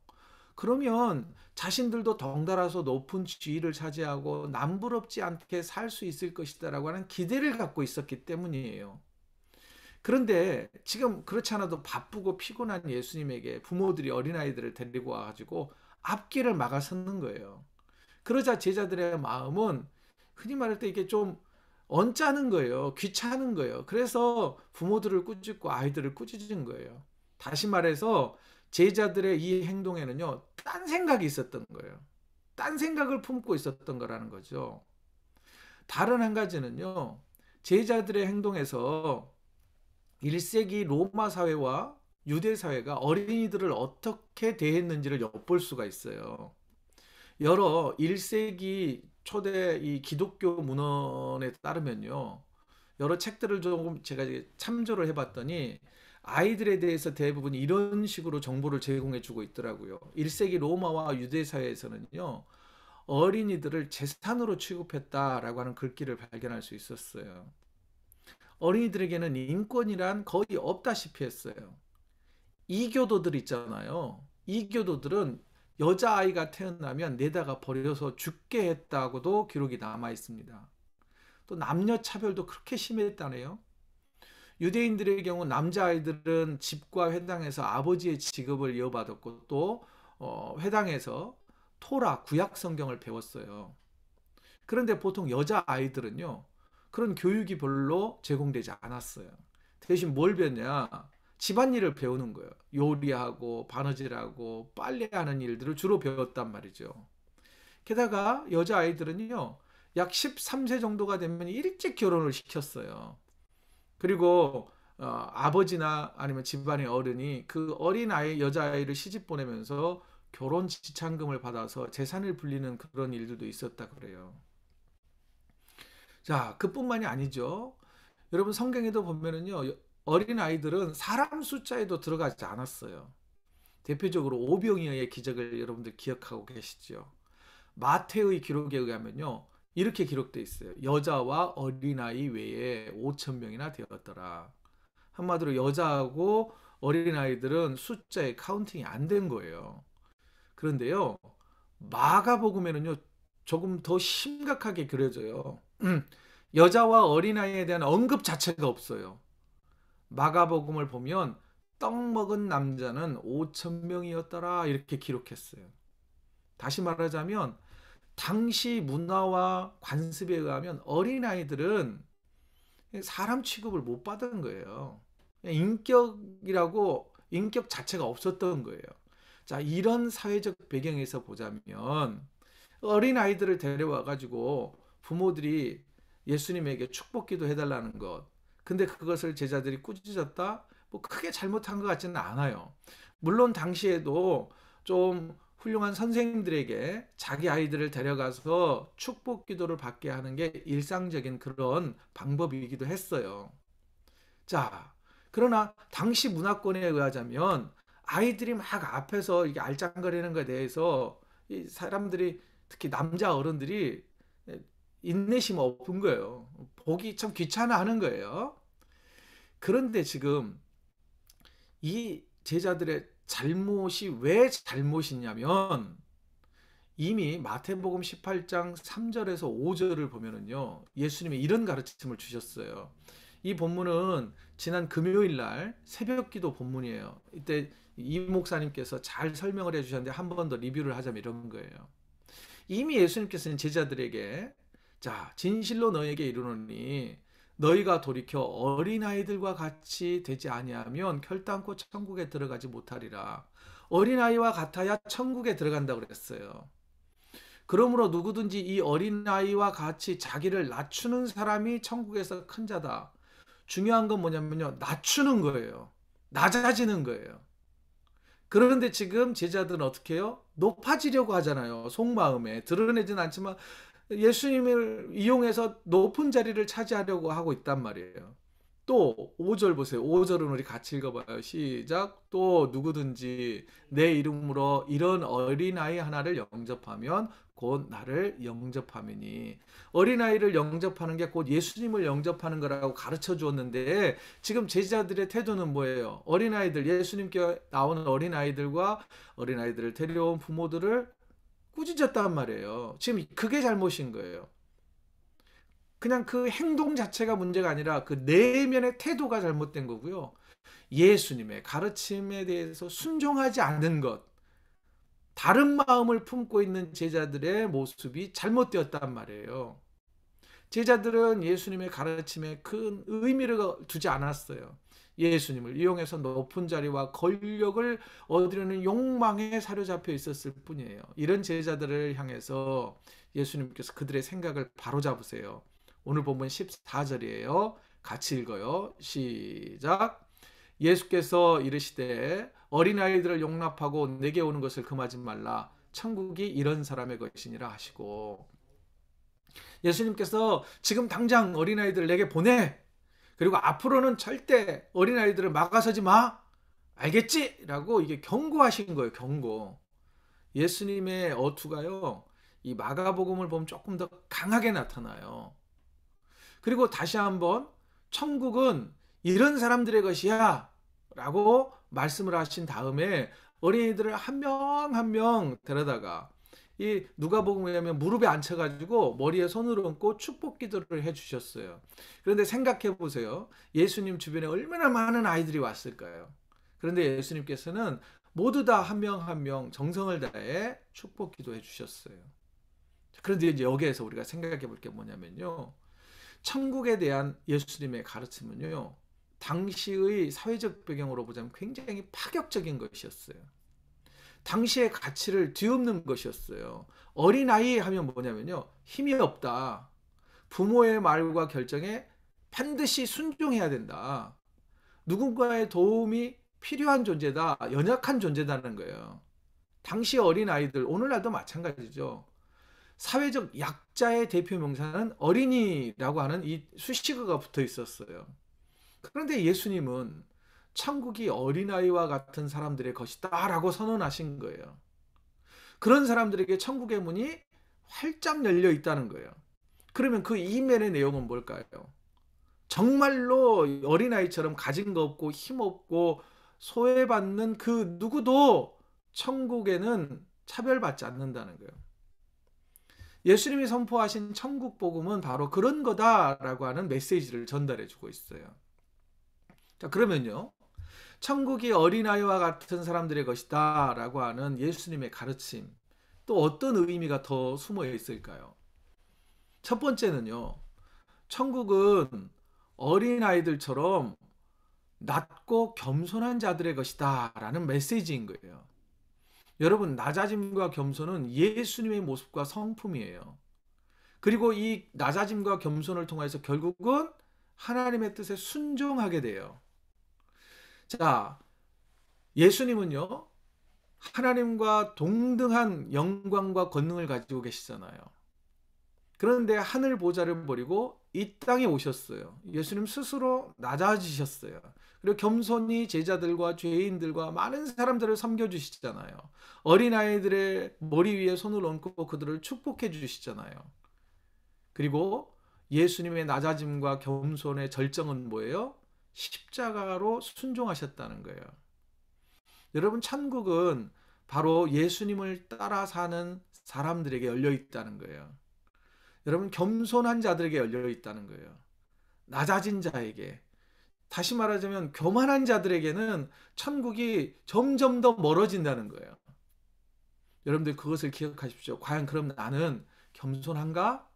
그러면 자신들도 덩달아서 높은 지위를 차지하고 남부럽지 않게 살 수 있을 것이다라고 하는 기대를 갖고 있었기 때문이에요. 그런데 지금 그렇지 않아도 바쁘고 피곤한 예수님에게 부모들이 어린아이들을 데리고 와가지고 앞길을 막아서는 거예요. 그러자 제자들의 마음은 흔히 말할 때 이게 좀 언짢은 거예요. 귀찮은 거예요. 그래서 부모들을 꾸짖고 아이들을 꾸짖은 거예요. 다시 말해서 제자들의 이 행동에는요, 딴 생각이 있었던 거예요. 딴 생각을 품고 있었던 거라는 거죠. 다른 한 가지는요, 제자들의 행동에서 1세기 로마 사회와 유대 사회가 어린이들을 어떻게 대했는지를 엿볼 수가 있어요. 여러 1세기 초대 이 기독교 문헌에 따르면요, 여러 책들을 조금 제가 참조를 해봤더니 아이들에 대해서 대부분 이런 식으로 정보를 제공해 주고 있더라고요. 1세기 로마와 유대 사회에서는요, 어린이들을 재산으로 취급했다라고 하는 글귀를 발견할 수 있었어요. 어린이들에게는 인권이란 거의 없다시피 했어요. 이교도들 있잖아요. 이교도들은 여자아이가 태어나면 내다가 버려서 죽게 했다고도 기록이 남아 있습니다. 또 남녀 차별도 그렇게 심했다네요. 유대인들의 경우 남자아이들은 집과 회당에서 아버지의 직업을 이어받았고 또 회당에서 토라 구약 성경을 배웠어요. 그런데 보통 여자아이들은요, 그런 교육이 별로 제공되지 않았어요. 대신 뭘 배웠냐? 집안일을 배우는 거예요. 요리하고 바느질하고 빨래하는 일들을 주로 배웠단 말이죠. 게다가 여자아이들은요, 약 13세 정도가 되면 일찍 결혼을 시켰어요. 그리고 아버지나 아니면 집안의 어른이 그 어린 아이, 여자아이를 시집 보내면서 결혼 지참금을 받아서 재산을 불리는 그런 일들도 있었다 그래요. 자, 그뿐만이 아니죠. 여러분 성경에도 보면은요, 어린 아이들은 사람 숫자에도 들어가지 않았어요. 대표적으로 오병이어의 기적을 여러분들 기억하고 계시죠? 마태의 기록에 의하면요, 이렇게 기록되어 있어요. 여자와 어린아이 외에 5천 명이나 되었더라. 한마디로 여자하고 어린아이들은 숫자에 카운팅이 안 된 거예요. 그런데요, 마가복음에는요, 조금 더 심각하게 그려져요. 여자와 어린아이에 대한 언급 자체가 없어요. 마가복음을 보면 떡 먹은 남자는 5천 명이었더라 이렇게 기록했어요. 다시 말하자면 당시 문화와 관습에 의하면 어린아이들은 사람 취급을 못 받은 거예요. 인격이라고 인격 자체가 없었던 거예요. 자, 이런 사회적 배경에서 보자면 어린아이들을 데려와 가지고 부모들이 예수님에게 축복기도 해달라는 것, 근데 그것을 제자들이 꾸짖었다? 뭐 크게 잘못한 것 같지는 않아요. 물론 당시에도 좀 훌륭한 선생님들에게 자기 아이들을 데려가서 축복 기도를 받게 하는 게 일상적인 그런 방법이기도 했어요. 자, 그러나 당시 문화권에 의하자면 아이들이 막 앞에서 이게 알짱거리는 것에 대해서 이 사람들이, 특히 남자 어른들이 인내심 없은 거예요. 보기 참 귀찮아하는 거예요. 그런데 지금 이 제자들의 잘못이 왜 잘못이냐면, 이미 마태복음 18장 3절에서 5절을 보면은요, 예수님이 이런 가르침을 주셨어요. 이 본문은 지난 금요일 날 새벽 기도 본문이에요. 이때 이 목사님께서 잘 설명을 해주셨는데 한 번 더 리뷰를 하자면 이런 거예요. 이미 예수님께서는 제자들에게, 자, 진실로 너에게 이르노니 너희가 돌이켜 어린아이들과 같이 되지 아니하면 결단코 천국에 들어가지 못하리라. 어린아이와 같아야 천국에 들어간다고 그랬어요. 그러므로 누구든지 이 어린아이와 같이 자기를 낮추는 사람이 천국에서 큰 자다. 중요한 건 뭐냐면요, 낮추는 거예요. 낮아지는 거예요. 그런데 지금 제자들은 어떻게 해요? 높아지려고 하잖아요. 속마음에 드러내진 않지만 예수님을 이용해서 높은 자리를 차지하려고 하고 있단 말이에요. 또 5절 보세요. 5절은 우리 같이 읽어봐요. 시작. 또 누구든지 내 이름으로 이런 어린아이 하나를 영접하면 곧 나를 영접함이니. 어린아이를 영접하는 게 곧 예수님을 영접하는 거라고 가르쳐 주었는데, 지금 제자들의 태도는 뭐예요? 어린아이들, 예수님께 나오는 어린아이들과 어린아이들을 데려온 부모들을 꾸짖었단 말이에요. 지금 그게 잘못인 거예요. 그냥 그 행동 자체가 문제가 아니라 그 내면의 태도가 잘못된 거고요. 예수님의 가르침에 대해서 순종하지 않는 것, 다른 마음을 품고 있는 제자들의 모습이 잘못되었단 말이에요. 제자들은 예수님의 가르침에 큰 의미를 두지 않았어요. 예수님을 이용해서 높은 자리와 권력을 얻으려는 욕망에 사로잡혀 있었을 뿐이에요. 이런 제자들을 향해서 예수님께서 그들의 생각을 바로잡으세요. 오늘 본문 14절이에요. 같이 읽어요. 시작. 예수께서 이르시되 어린아이들을 용납하고 내게 오는 것을 금하지 말라. 천국이 이런 사람의 것이니라 하시고, 예수님께서 지금 당장 어린아이들을 내게 보내. 그리고 앞으로는 절대 어린아이들을 막아서지 마. 알겠지? 라고 이게 경고하신 거예요. 경고. 예수님의 어투가요, 이 마가복음을 보면 조금 더 강하게 나타나요. 그리고 다시 한번 천국은 이런 사람들의 것이야 라고 말씀을 하신 다음에 어린이들을 한 명 한 명 데려다가 이 누가복음에 의하면 무릎에 앉혀가지고 머리에 손을 얹고 축복 기도를 해주셨어요. 그런데 생각해 보세요. 예수님 주변에 얼마나 많은 아이들이 왔을까요? 그런데 예수님께서는 모두 다 한 명 한 명 정성을 다해 축복 기도해 주셨어요. 그런데 이제 여기에서 우리가 생각해 볼 게 뭐냐면요, 천국에 대한 예수님의 가르침은요, 당시의 사회적 배경으로 보자면 굉장히 파격적인 것이었어요. 당시의 가치를 뒤엎는 것이었어요. 어린아이 하면 뭐냐면요, 힘이 없다. 부모의 말과 결정에 반드시 순종해야 된다. 누군가의 도움이 필요한 존재다. 연약한 존재다는 거예요. 당시 어린아이들, 오늘날도 마찬가지죠. 사회적 약자의 대표 명사는 어린이라고 하는 이 수식어가 붙어 있었어요. 그런데 예수님은 천국이 어린아이와 같은 사람들의 것이다 라고 선언하신 거예요. 그런 사람들에게 천국의 문이 활짝 열려 있다는 거예요. 그러면 그 이면의 내용은 뭘까요? 정말로 어린아이처럼 가진 거 없고 힘 없고 소외받는 그 누구도 천국에는 차별받지 않는다는 거예요. 예수님이 선포하신 천국 복음은 바로 그런 거다라고 하는 메시지를 전달해 주고 있어요. 자, 그러면요, 천국이 어린아이와 같은 사람들의 것이다 라고 하는 예수님의 가르침, 또 어떤 의미가 더 숨어 있을까요? 첫 번째는요, 천국은 어린아이들처럼 낮고 겸손한 자들의 것이다 라는 메시지인 거예요. 여러분, 낮아짐과 겸손은 예수님의 모습과 성품이에요. 그리고 이 낮아짐과 겸손을 통해서 결국은 하나님의 뜻에 순종하게 돼요. 자, 예수님은요, 하나님과 동등한 영광과 권능을 가지고 계시잖아요. 그런데 하늘 보좌를 버리고 이 땅에 오셨어요. 예수님 스스로 낮아지셨어요. 그리고 겸손히 제자들과 죄인들과 많은 사람들을 섬겨주시잖아요. 어린아이들의 머리 위에 손을 얹고 그들을 축복해 주시잖아요. 그리고 예수님의 낮아짐과 겸손의 절정은 뭐예요? 십자가로 순종하셨다는 거예요. 여러분, 천국은 바로 예수님을 따라 사는 사람들에게 열려 있다는 거예요. 여러분, 겸손한 자들에게 열려 있다는 거예요. 낮아진 자에게. 다시 말하자면 교만한 자들에게는 천국이 점점 더 멀어진다는 거예요. 여러분들 그것을 기억하십시오. 과연 그럼 나는 겸손한가?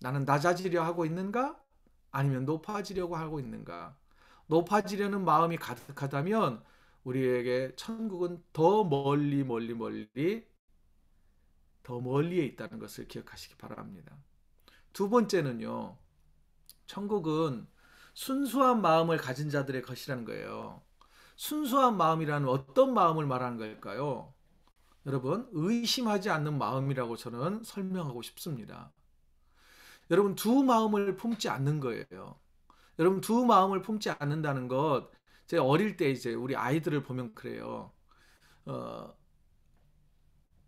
나는 낮아지려 하고 있는가? 아니면 높아지려고 하고 있는가? 높아지려는 마음이 가득하다면 우리에게 천국은 더 멀리 멀리 멀리 더 멀리에 있다는 것을 기억하시기 바랍니다. 두 번째는요. 천국은 순수한 마음을 가진 자들의 것이라는 거예요. 순수한 마음이라는 어떤 마음을 말하는 걸까요? 여러분, 의심하지 않는 마음이라고 저는 설명하고 싶습니다. 여러분, 두 마음을 품지 않는 거예요. 여러분, 두 마음을 품지 않는다는 것, 제가 어릴 때 이제 우리 아이들을 보면 그래요. 어,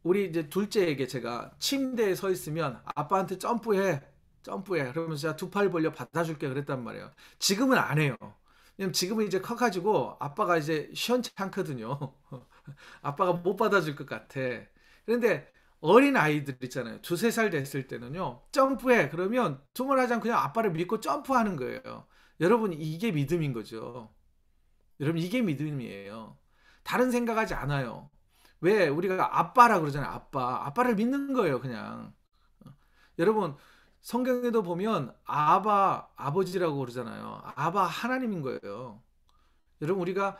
우리 이제 둘째에게 제가 침대에 서 있으면 아빠한테 점프해, 점프해. 그러면서 제가 두 팔 벌려 받아줄게 그랬단 말이에요. 지금은 안 해요. 왜냐면 지금은 이제 커가지고 아빠가 이제 시원치 않거든요. 아빠가 못 받아줄 것 같아. 그런데 어린 아이들 있잖아요. 두세 살 됐을 때는요. 점프해. 그러면 두말하지 않고 그냥 아빠를 믿고 점프하는 거예요. 여러분, 이게 믿음인 거죠. 여러분, 이게 믿음이에요. 다른 생각하지 않아요. 왜? 우리가 아빠라 그러잖아요. 아빠. 아빠를 믿는 거예요, 그냥. 여러분, 성경에도 보면 아바, 아버지라고 그러잖아요. 아바 하나님인 거예요. 여러분, 우리가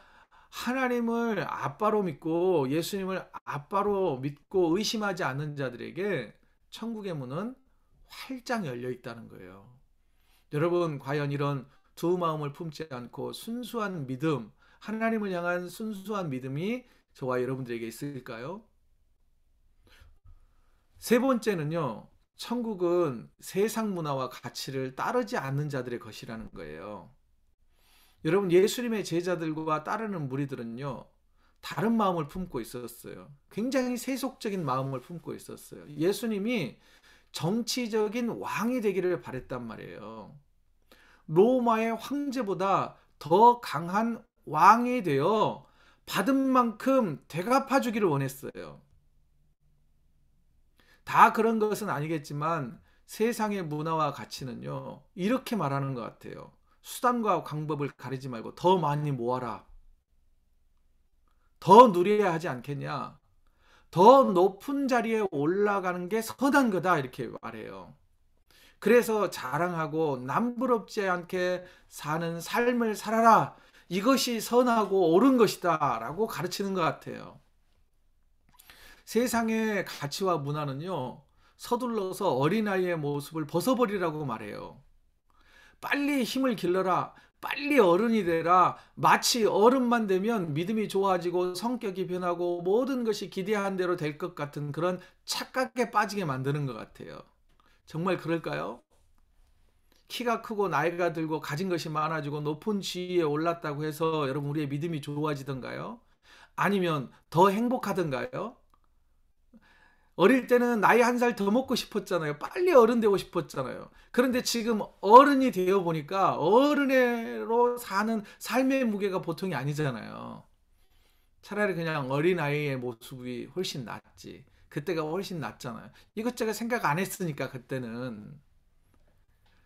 하나님을 아빠로 믿고 예수님을 아빠로 믿고 의심하지 않는 자들에게 천국의 문은 활짝 열려 있다는 거예요. 여러분, 과연 이런 두 마음을 품지 않고 순수한 믿음, 하나님을 향한 순수한 믿음이 저와 여러분들에게 있을까요? 세 번째는요, 천국은 세상 문화와 가치를 따르지 않는 자들의 것이라는 거예요. 여러분, 예수님의 제자들과 따르는 무리들은요, 다른 마음을 품고 있었어요. 굉장히 세속적인 마음을 품고 있었어요. 예수님이 정치적인 왕이 되기를 바랬단 말이에요. 로마의 황제보다 더 강한 왕이 되어 받은 만큼 되갚아 주기를 원했어요. 다 그런 것은 아니겠지만 세상의 문화와 가치는요, 이렇게 말하는 것 같아요. 수단과 방법을 가리지 말고 더 많이 모아라. 더 누려야 하지 않겠냐? 더 높은 자리에 올라가는 게 선한 거다. 이렇게 말해요. 그래서 자랑하고 남부럽지 않게 사는 삶을 살아라. 이것이 선하고 옳은 것이다. 라고 가르치는 것 같아요. 세상의 가치와 문화는요, 서둘러서 어린아이의 모습을 벗어버리라고 말해요. 빨리 힘을 길러라. 빨리 어른이 되라. 마치 어른만 되면 믿음이 좋아지고 성격이 변하고 모든 것이 기대한 대로 될 것 같은 그런 착각에 빠지게 만드는 것 같아요. 정말 그럴까요? 키가 크고 나이가 들고 가진 것이 많아지고 높은 지위에 올랐다고 해서 여러분 우리의 믿음이 좋아지던가요? 아니면 더 행복하던가요? 어릴 때는 나이 한 살 더 먹고 싶었잖아요. 빨리 어른 되고 싶었잖아요. 그런데 지금 어른이 되어 보니까 어른으로 사는 삶의 무게가 보통이 아니잖아요. 차라리 그냥 어린아이의 모습이 훨씬 낫지. 그때가 훨씬 낫잖아요. 이것저것 생각 안 했으니까 그때는.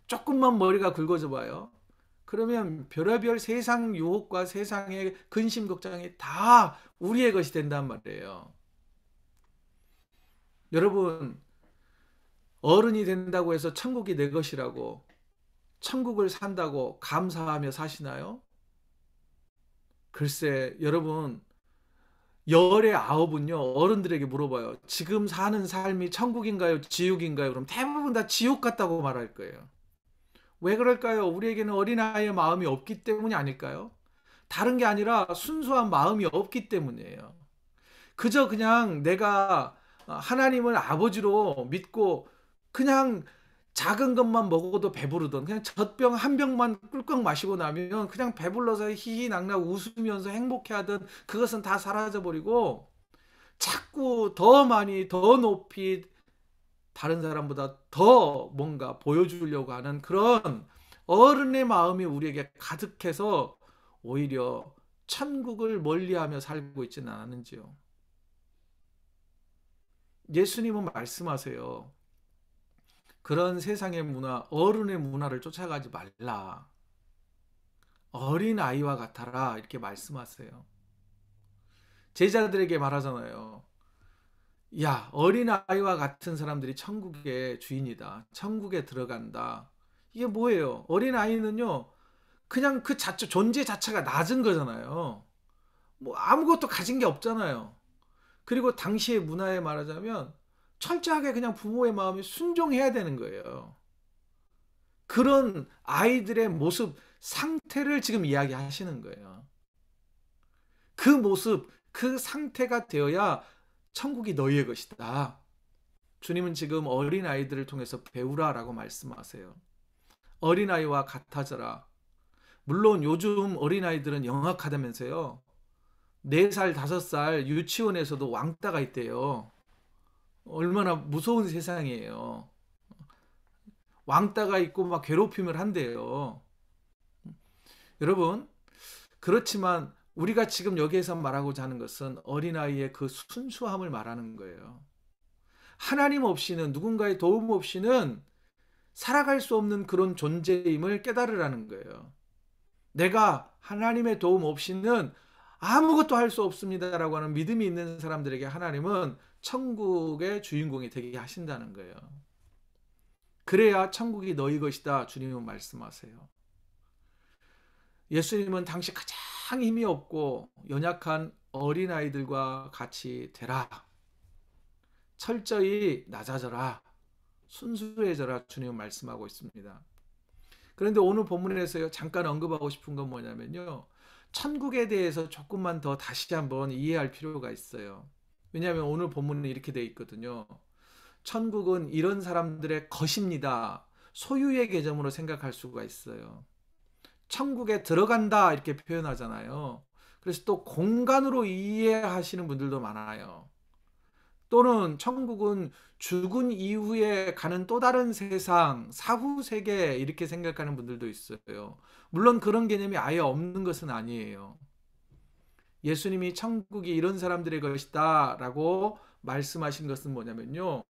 조금만 머리가 굵어져 봐요. 그러면 별의별 세상 유혹과 세상의 근심 걱정이 다 우리의 것이 된단 말이에요. 여러분, 어른이 된다고 해서 천국이 내 것이라고 천국을 산다고 감사하며 사시나요? 글쎄, 여러분, 열의 아홉은요, 어른들에게 물어봐요. 지금 사는 삶이 천국인가요? 지옥인가요? 그럼 대부분 다 지옥 같다고 말할 거예요. 왜 그럴까요? 우리에게는 어린아이의 마음이 없기 때문이 아닐까요? 다른 게 아니라 순수한 마음이 없기 때문이에요. 그저 그냥 내가 하나님을 아버지로 믿고 그냥 작은 것만 먹어도 배부르던, 그냥 젖병 한 병만 꿀꺽 마시고 나면 그냥 배불러서 희희낙낙 웃으면서 행복해하던 그것은 다 사라져버리고 자꾸 더 많이 더 높이 다른 사람보다 더 뭔가 보여주려고 하는 그런 어른의 마음이 우리에게 가득해서 오히려 천국을 멀리하며 살고 있지는 않았는지요. 예수님은 말씀하세요. 그런 세상의 문화, 어른의 문화를 쫓아가지 말라. 어린 아이와 같아라. 이렇게 말씀하세요. 제자들에게 말하잖아요. 야, 어린 아이와 같은 사람들이 천국의 주인이다. 천국에 들어간다. 이게 뭐예요? 어린 아이는요, 그냥 그 자체, 존재 자체가 낮은 거잖아요. 뭐 아무것도 가진 게 없잖아요. 그리고 당시의 문화에 말하자면 철저하게 그냥 부모의 마음에 순종해야 되는 거예요. 그런 아이들의 모습, 상태를 지금 이야기하시는 거예요. 그 모습, 그 상태가 되어야 천국이 너희의 것이다. 주님은 지금 어린아이들을 통해서 배우라라고 말씀하세요. 어린아이와 같아져라. 물론 요즘 어린아이들은 영악하다면서요. 4살, 5살 유치원에서도 왕따가 있대요. 얼마나 무서운 세상이에요. 왕따가 있고 막 괴롭힘을 한대요. 여러분, 그렇지만 우리가 지금 여기에서 말하고자 하는 것은 어린아이의 그 순수함을 말하는 거예요. 하나님 없이는, 누군가의 도움 없이는 살아갈 수 없는 그런 존재임을 깨달으라는 거예요. 내가 하나님의 도움 없이는 아무것도 할 수 없습니다라고 하는 믿음이 있는 사람들에게 하나님은 천국의 주인공이 되게 하신다는 거예요. 그래야 천국이 너희 것이다. 주님은 말씀하세요. 예수님은 당시 가장 힘이 없고 연약한 어린아이들과 같이 되라. 철저히 낮아져라. 순수해져라. 주님은 말씀하고 있습니다. 그런데 오늘 본문에서 잠깐 언급하고 싶은 건 뭐냐면요. 천국에 대해서 조금만 더 다시 한번 이해할 필요가 있어요. 왜냐하면 오늘 본문은 이렇게 되어 있거든요. 천국은 이런 사람들의 것입니다. 소유의 개념으로 생각할 수가 있어요. 천국에 들어간다 이렇게 표현하잖아요. 그래서 또 공간으로 이해하시는 분들도 많아요. 또는 천국은 죽은 이후에 가는 또 다른 세상, 사후 세계 이렇게 생각하는 분들도 있어요. 물론 그런 개념이 아예 없는 것은 아니에요. 예수님이 천국이 이런 사람들의 것이다 라고 말씀하신 것은 뭐냐면요.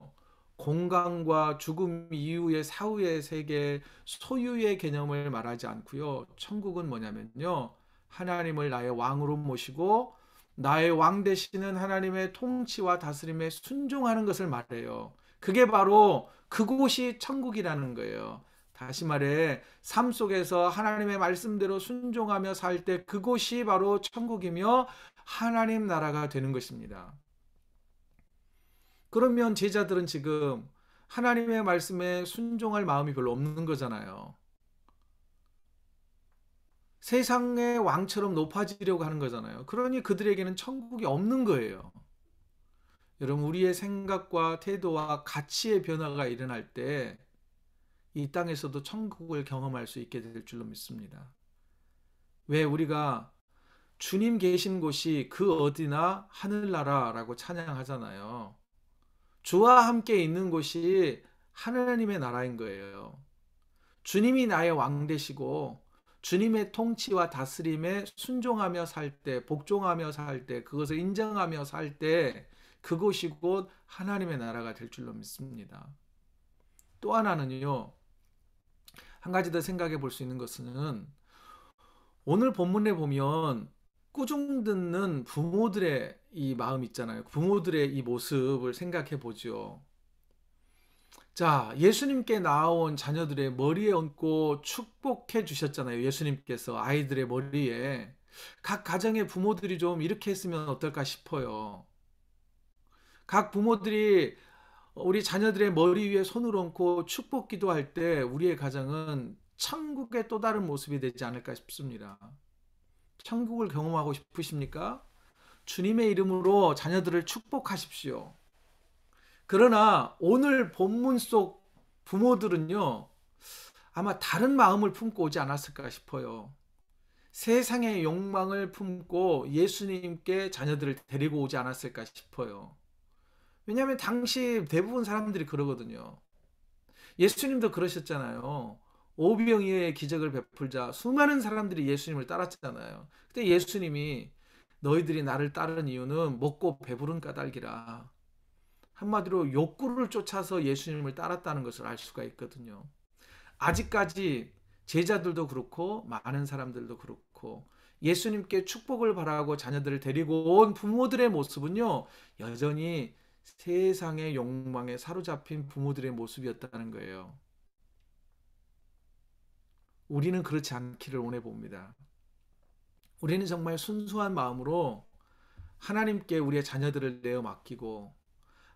공간과 죽음 이후의 사후의 세계, 소유의 개념을 말하지 않고요. 천국은 뭐냐면요. 하나님을 나의 왕으로 모시고 나의 왕 되시는 하나님의 통치와 다스림에 순종하는 것을 말해요. 그게 바로 그곳이 천국이라는 거예요. 다시 말해 삶 속에서 하나님의 말씀대로 순종하며 살 때 그곳이 바로 천국이며 하나님 나라가 되는 것입니다. 그러면 제자들은 지금 하나님의 말씀에 순종할 마음이 별로 없는 거잖아요. 세상의 왕처럼 높아지려고 하는 거잖아요. 그러니 그들에게는 천국이 없는 거예요. 여러분, 우리의 생각과 태도와 가치의 변화가 일어날 때 이 땅에서도 천국을 경험할 수 있게 될 줄로 믿습니다. 왜 우리가 주님 계신 곳이 그 어디나 하늘나라라고 찬양하잖아요. 주와 함께 있는 곳이 하나님의 나라인 거예요. 주님이 나의 왕 되시고 주님의 통치와 다스림에 순종하며 살 때, 복종하며 살 때, 그것을 인정하며 살 때 그곳이 곧 하나님의 나라가 될 줄로 믿습니다. 또 하나는요. 한 가지 더 생각해 볼 수 있는 것은 오늘 본문에 보면 꾸중 듣는 부모들의 이 마음 있잖아요. 부모들의 이 모습을 생각해 보죠. 자, 예수님께 나온 자녀들의 머리에 얹고 축복해 주셨잖아요. 예수님께서 아이들의 머리에. 각 가정의 부모들이 좀 이렇게 했으면 어떨까 싶어요. 각 부모들이 우리 자녀들의 머리 위에 손을 얹고 축복 기도할 때 우리의 가정은 천국의 또 다른 모습이 되지 않을까 싶습니다. 천국을 경험하고 싶으십니까? 주님의 이름으로 자녀들을 축복하십시오. 그러나 오늘 본문 속 부모들은요, 아마 다른 마음을 품고 오지 않았을까 싶어요. 세상의 욕망을 품고 예수님께 자녀들을 데리고 오지 않았을까 싶어요. 왜냐하면 당시 대부분 사람들이 그러거든요. 예수님도 그러셨잖아요. 오병이어의 기적을 베풀자 수많은 사람들이 예수님을 따랐잖아요. 그때 예수님이 너희들이 나를 따르는 이유는 먹고 배부른 까닭이라. 한마디로 욕구를 쫓아서 예수님을 따랐다는 것을 알 수가 있거든요. 아직까지 제자들도 그렇고 많은 사람들도 그렇고 예수님께 축복을 바라고 자녀들을 데리고 온 부모들의 모습은요, 여전히 세상의 욕망에 사로잡힌 부모들의 모습이었다는 거예요. 우리는 그렇지 않기를 원해 봅니다. 우리는 정말 순수한 마음으로 하나님께 우리의 자녀들을 내어 맡기고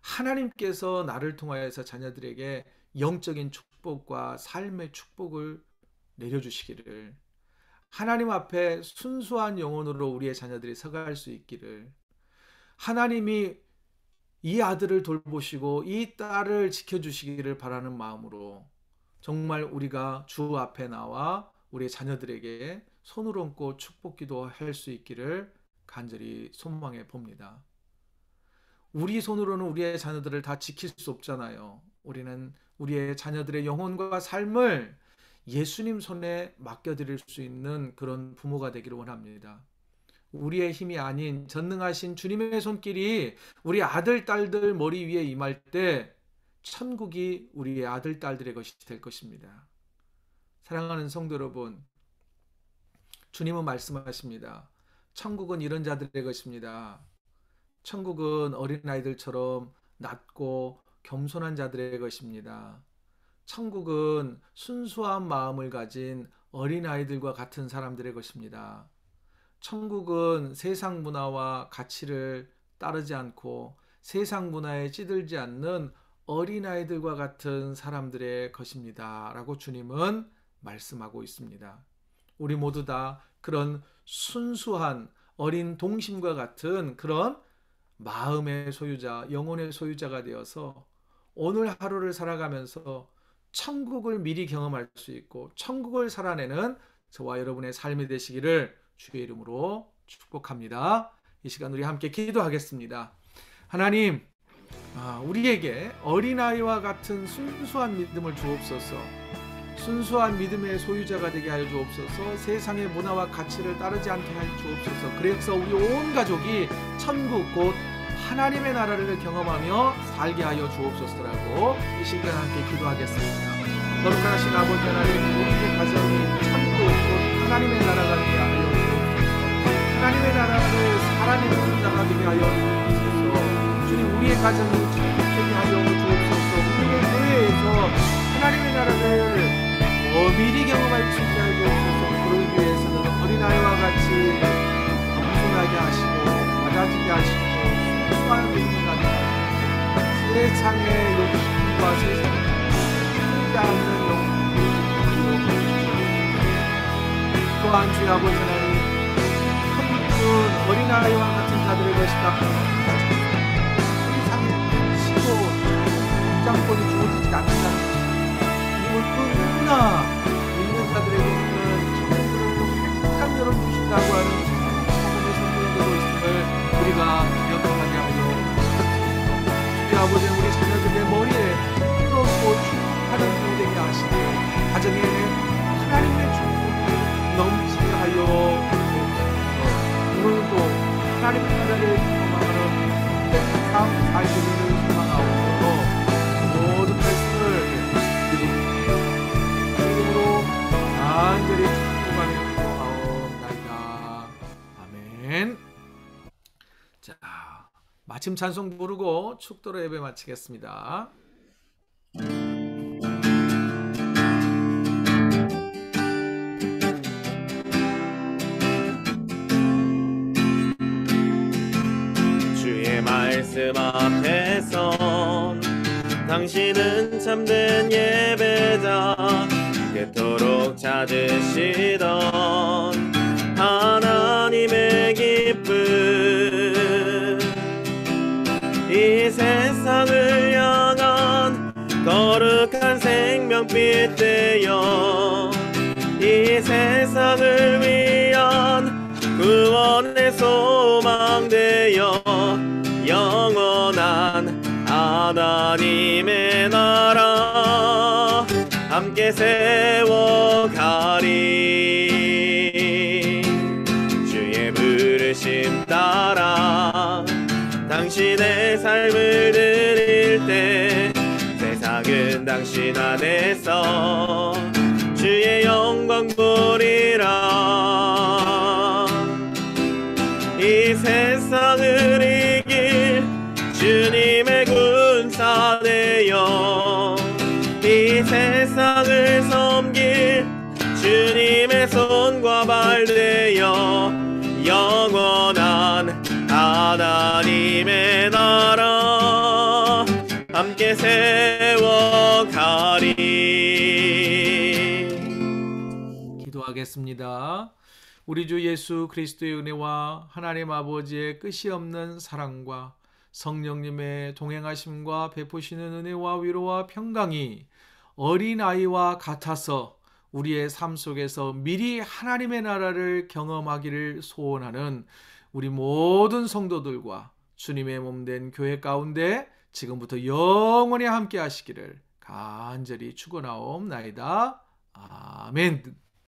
하나님께서 나를 통하여서 자녀들에게 영적인 축복과 삶의 축복을 내려주시기를, 하나님 앞에 순수한 영혼으로 우리의 자녀들이 서갈 수 있기를, 하나님이 이 아들을 돌보시고 이 딸을 지켜주시기를 바라는 마음으로 정말 우리가 주 앞에 나와 우리의 자녀들에게 손을 얹고 축복 기도할 수 있기를 간절히 소망해 봅니다. 우리 손으로는 우리의 자녀들을 다 지킬 수 없잖아요. 우리는 우리의 자녀들의 영혼과 삶을 예수님 손에 맡겨드릴 수 있는 그런 부모가 되기를 원합니다. 우리의 힘이 아닌 전능하신 주님의 손길이 우리 아들, 딸들 머리 위에 임할 때 천국이 우리의 아들, 딸들의 것이 될 것입니다. 사랑하는 성도 여러분, 주님은 말씀하십니다. 천국은 이런 자들의 것입니다. 천국은 어린아이들처럼 낮고 겸손한 자들의 것입니다. 천국은 순수한 마음을 가진 어린아이들과 같은 사람들의 것입니다. 천국은 세상 문화와 가치를 따르지 않고 세상 문화에 찌들지 않는 어린아이들과 같은 사람들의 것입니다. 라고 주님은 말씀하고 있습니다. 우리 모두 다 그런 순수한 어린 동심과 같은 그런 마음의 소유자, 영혼의 소유자가 되어서 오늘 하루를 살아가면서 천국을 미리 경험할 수 있고 천국을 살아내는 저와 여러분의 삶이 되시기를 주의 이름으로 축복합니다. 이 시간 우리 함께 기도하겠습니다. 하나님, 우리에게 어린아이와 같은 순수한 믿음을 주옵소서. 순수한 믿음의 소유자가 되게 하여 주옵소서. 세상의 문화와 가치를 따르지 않게 하여 주옵소서. 그래서 우리 온 가족이 천국 곧 하나님의 나라를 경험하며 살게 하여 주옵소서라고 이 시간 함께 기도하겠습니다. 거룩하신 아버지 하나님, 우리의 가정이 천국 곧 하나님의 나라가 되게 하여 주옵소서. 하나님의 나라를 살아내는 자가 되게 하여 주옵소서. 주님, 우리의 가정이 천국 되게 하여 주옵소서. 우리의 교회에서 하나님의 나라를 미리 경험할 수 있게 하여 주옵소서. 그러기 위해서는 어린아이와 같이 겸손하게 하시고 받아지게 하시고 순수한 믿음을 갖는 세상의 욕심과 세상에 흐르지 않는 영혼을 또한 주의 아버지 하나님, 천국은 어린아이와 같은 자들의 것이다. 항상 시도 입장권이 주어지지 않는다. 이걸 끊나 믿는 자들에게는 천국을 활짝 열어주신다고 하는 복음의 선포가 되고 있음을 우리가 기억하게 하여 주옵소서. 주의 아버지, 우리 자녀들의 머리에 부끄럽고 축복하는 부 되게 하시고 가정에 하나님의 축복이 넘치게 하여 주옵소서. 오늘도 하나님의 나라를 경험하는 행상 살기를 소망하옵소서. 모든 말씀을 이름으로 간절히 축복하며 기도하옵나이다. 아멘. 자, 마침 찬송 부르고 축도로 예배 마치겠습니다. 주의 말씀 앞에선 당신은 참된 예배자, 그토록 찾으시던 하나님의 기쁨, 빗대어 이 세상을 위한 구원의 소망 되어 영원한 하나님의 나라 함께 세워가리. 주의 부르심 따라 당신의 삶을 드릴 때 세상은 당신 안에서 주의 영광 보리라. 이 세상을 이길 주님의 군사 되어 이 세상을 섬길 주님의 손과 발 되어 영원한 하나님의 나라 함께 세워가리. 기도하겠습니다. 우리 주 예수 그리스도의 은혜와 하나님 아버지의 끝이 없는 사랑과 성령님의 동행하심과 베푸시는 은혜와 위로와 평강이 어린아이와 같아서 우리의 삶 속에서 미리 하나님의 나라를 경험하기를 소원하는 우리 모든 성도들과 주님의 몸된 교회 가운데 지금부터 영원히 함께 하시기를 간절히 축원하옵나이다. 아멘.